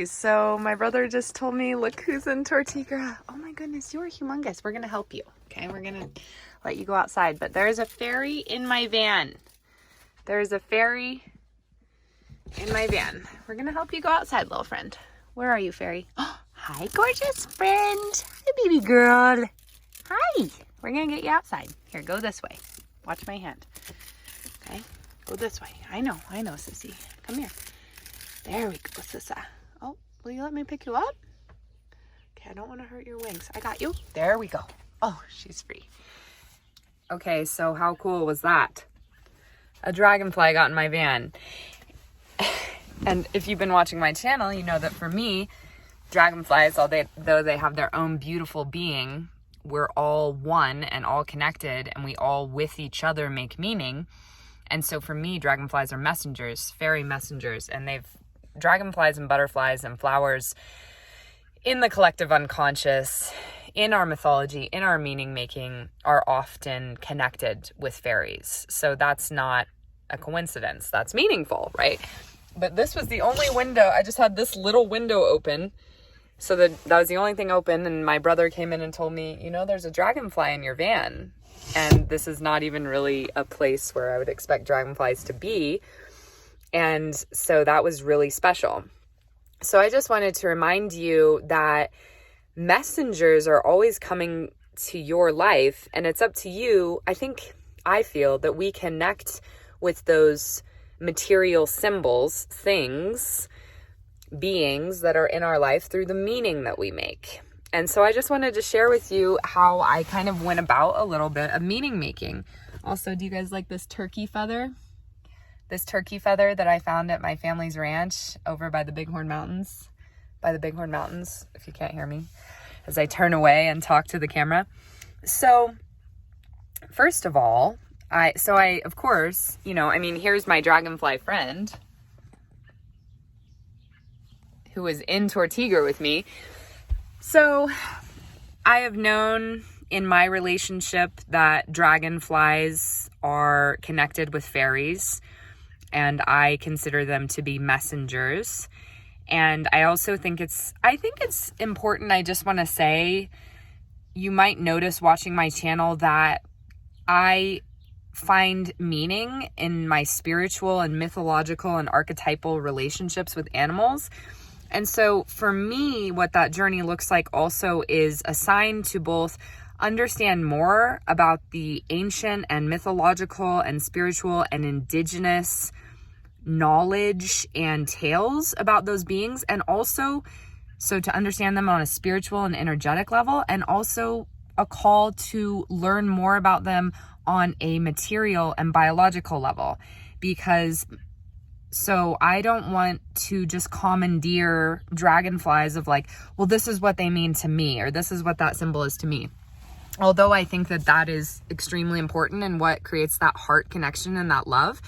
So my brother just told me, look who's in Tortigra. Oh my goodness, you're humongous. We're gonna help you, okay? We're gonna let you go outside, but there's a fairy in my van. There's a fairy in my van. We're gonna help you go outside, little friend. Where are you, fairy? Oh, hi, gorgeous friend. Hi, baby girl. Hi. We're gonna get you outside. Here, go this way. Watch my hand. Okay, go this way. I know, sissy. Come here. There we go, sissa. Oh, will you let me pick you up? Okay, I don't want to hurt your wings. I got you. There we go. Oh, she's free. Okay, so how cool was that? A dragonfly got in my van. And if you've been watching my channel, you know that for me, dragonflies, though they have their own beautiful being, we're all one and all connected, and we all with each other make meaning. And so for me, dragonflies are messengers, fairy messengers, and dragonflies and butterflies and flowers in the collective unconscious, in our mythology, in our meaning making, are often connected with fairies. So that's not a coincidence. That's meaningful, right? But this was the only window. I just had this little window open. So that was the only thing open. And my brother came in and told me, you know, there's a dragonfly in your van. And this is not even really a place where I would expect dragonflies to be. And so that was really special. So I just wanted to remind you that messengers are always coming to your life, and it's up to you. I feel that we connect with those material symbols, things, beings that are in our life through the meaning that we make. And so I just wanted to share with you how I kind of went about a little bit of meaning making. Also, do you guys like this turkey feather? This turkey feather that I found at my family's ranch over by the Bighorn Mountains. By the Bighorn Mountains, if you can't hear me, as I turn away and talk to the camera. So, first of all, I of course, here's my dragonfly friend who is in Tortigra with me. So, I have known in my relationship that dragonflies are connected with fairies, and I consider them to be messengers. And I also think it's important. I just want to say, you might notice watching my channel that I find meaning in my spiritual and mythological and archetypal relationships with animals. And so for me, what that journey looks like also is a sign to both understand more about the ancient and mythological and spiritual and indigenous knowledge and tales about those beings, and also so to understand them on a spiritual and energetic level, and also a call to learn more about them on a material and biological level. Because so I don't want to just commandeer dragonflies of like, well, this is what they mean to me, or this is what that symbol is to me. Although I think that is extremely important and what creates that heart connection and that love,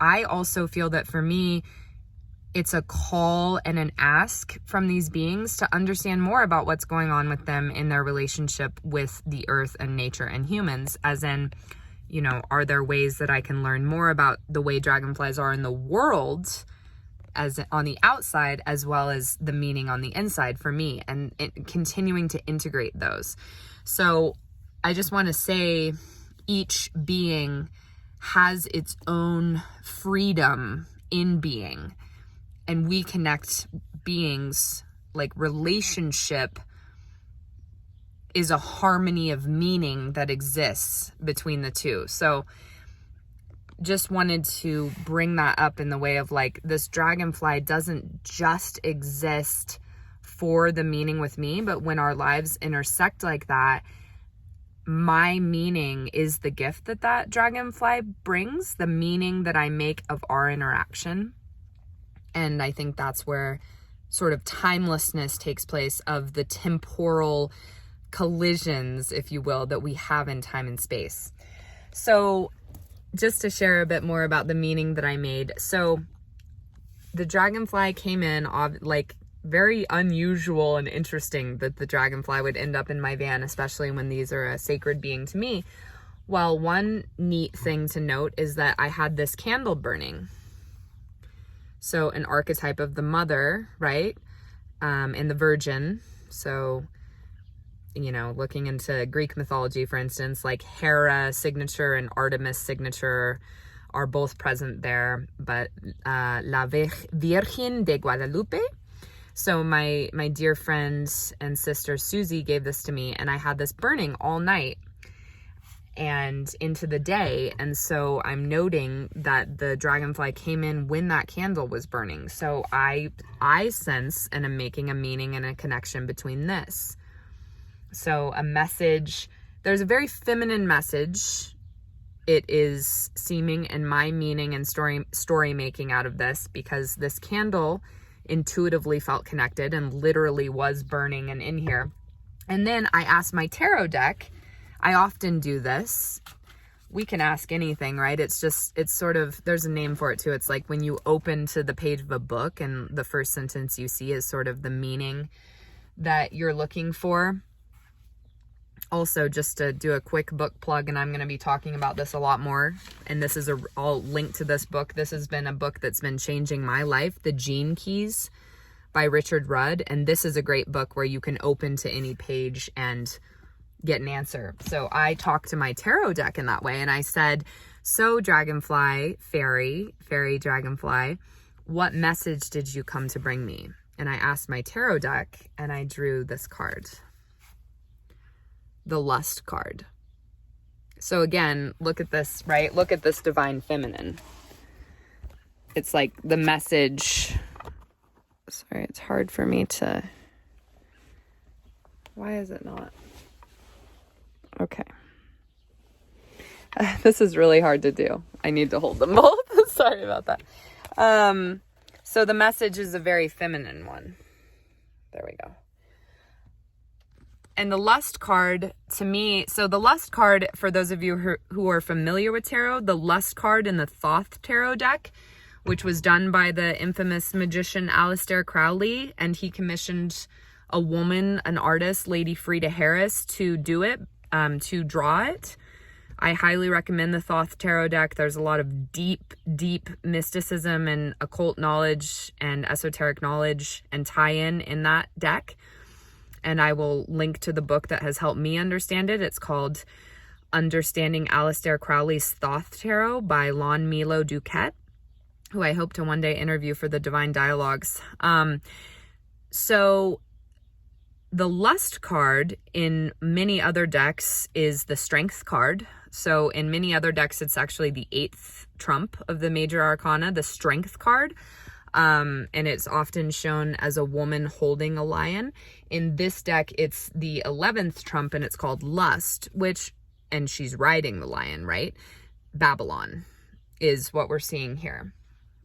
I also feel that for me, it's a call and an ask from these beings to understand more about what's going on with them in their relationship with the earth and nature and humans, as in, are there ways that I can learn more about the way dragonflies are in the world as on the outside, as well as the meaning on the inside for me, and continuing to integrate those. So I just want to say each being has its own freedom in being, and we connect beings. Like, relationship is a harmony of meaning that exists between the two. So just wanted to bring that up in the way of like, this dragonfly doesn't just exist for the meaning with me, but when our lives intersect like that, my meaning is the gift that dragonfly brings, the meaning that I make of our interaction. And I think that's where sort of timelessness takes place, of the temporal collisions, if you will, that we have in time and space. So just to share a bit more about the meaning that I made. So the dragonfly came in, like, very unusual and interesting that the dragonfly would end up in my van, especially when these are a sacred being to me. Well, one neat thing to note is that I had this candle burning. So an archetype of the mother, right? And the virgin. So, you know, looking into Greek mythology, for instance, like Hera signature and Artemis signature are both present there. But La Virgen de Guadalupe. So my dear friend and sister Susie gave this to me, and I had this burning all night and into the day. And so I'm noting that the dragonfly came in when that candle was burning. So I sense and am making a meaning and a connection between this. So a message, there's a very feminine message. It is seeming in my meaning and story making out of this, because this candle intuitively felt connected and literally was burning and in here. And then I asked my tarot deck. I often do this. We can ask anything, right? It's sort of, there's a name for it too. It's like when you open to the page of a book and the first sentence you see is sort of the meaning that you're looking for. Also, just to do a quick book plug, and I'm going to be talking about this a lot more, and this is I'll link to this book. This has been a book that's been changing my life, The Gene Keys by Richard Rudd. And this is a great book where you can open to any page and get an answer. So I talked to my tarot deck in that way, and I said, so dragonfly, fairy dragonfly, what message did you come to bring me? And I asked my tarot deck, and I drew this card. The lust card. So again, look at this, right? Look at this divine feminine. It's like the message. Sorry, it's hard for me to. Why is it not? Okay. This is really hard to do. I need to hold them both. Sorry about that. So the message is a very feminine one. There we go. And the lust card, to me, so the lust card, for those of you who are familiar with tarot, the lust card in the Thoth tarot deck, which was done by the infamous magician Aleister Crowley, and he commissioned a woman, an artist, Lady Frieda Harris, to do it, to draw it. I highly recommend the Thoth tarot deck. There's a lot of deep, deep mysticism and occult knowledge and esoteric knowledge and tie-in in that deck. And I will link to the book that has helped me understand it. It's called Understanding Aleister Crowley's Thoth Tarot by Milo DuQuette, who I hope to one day interview for the Divine Dialogues. So the lust card in many other decks is the strength card. So in many other decks, it's actually the 8th trump of the major arcana, the strength card. And it's often shown as a woman holding a lion. In this deck, it's the 11th trump, and it's called Lust, and she's riding the lion, right? Babylon is what we're seeing here.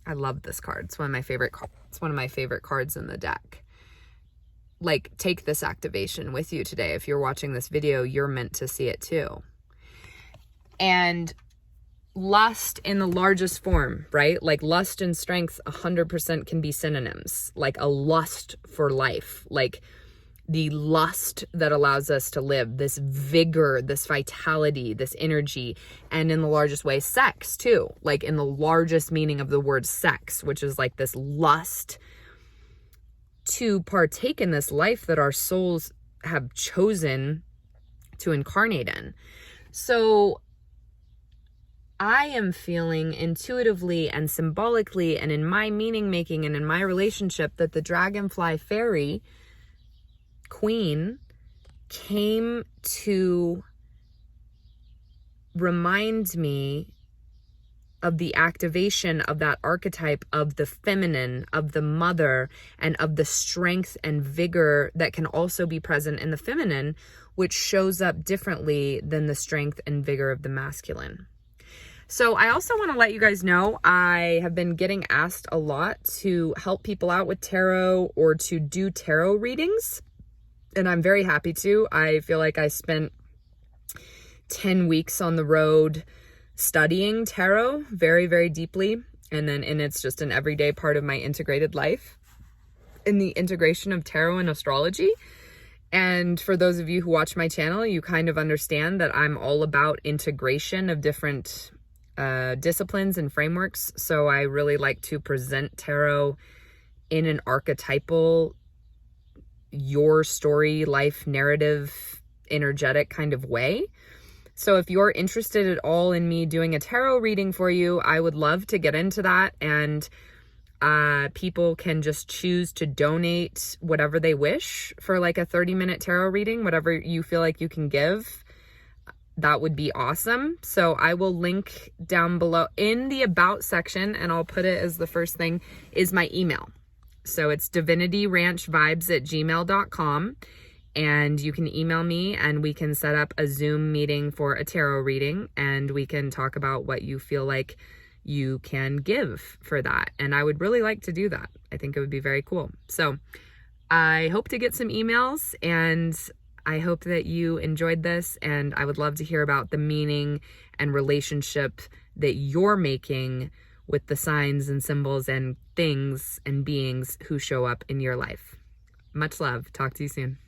I love this card. It's one of my favorite cards. It's one of my favorite cards in the deck. Like, take this activation with you today. If you're watching this video, you're meant to see it too. And lust in the largest form, right? Like lust and strength 100% can be synonyms. Like a lust for life, like the lust that allows us to live, this vigor, this vitality, this energy. And in the largest way, sex too, like in the largest meaning of the word sex, which is like this lust to partake in this life that our souls have chosen to incarnate in. So I am feeling intuitively and symbolically and in my meaning making and in my relationship that the dragonfly fairy queen came to remind me of the activation of that archetype of the feminine, of the mother, and of the strength and vigor that can also be present in the feminine, which shows up differently than the strength and vigor of the masculine. So I also want to let you guys know, I have been getting asked a lot to help people out with tarot or to do tarot readings. And I'm very happy to. I feel like I spent 10 weeks on the road studying tarot very, very deeply. And it's just an everyday part of my integrated life in the integration of tarot and astrology. And for those of you who watch my channel, you kind of understand that I'm all about integration of different disciplines and frameworks. So I really like to present tarot in an archetypal, your story, life, narrative, energetic kind of way. So if you're interested at all in me doing a tarot reading for you, I would love to get into that. And people can just choose to donate whatever they wish for like a 30-minute tarot reading, whatever you feel like you can give. That would be awesome. So I will link down below in the about section, and I'll put it as the first thing, is my email. So it's divinityranchvibes@gmail.com. And you can email me and we can set up a Zoom meeting for a tarot reading, and we can talk about what you feel like you can give for that. And I would really like to do that. I think it would be very cool. So I hope to get some emails, and I hope that you enjoyed this, and I would love to hear about the meaning and relationship that you're making with the signs and symbols and things and beings who show up in your life. Much love. Talk to you soon.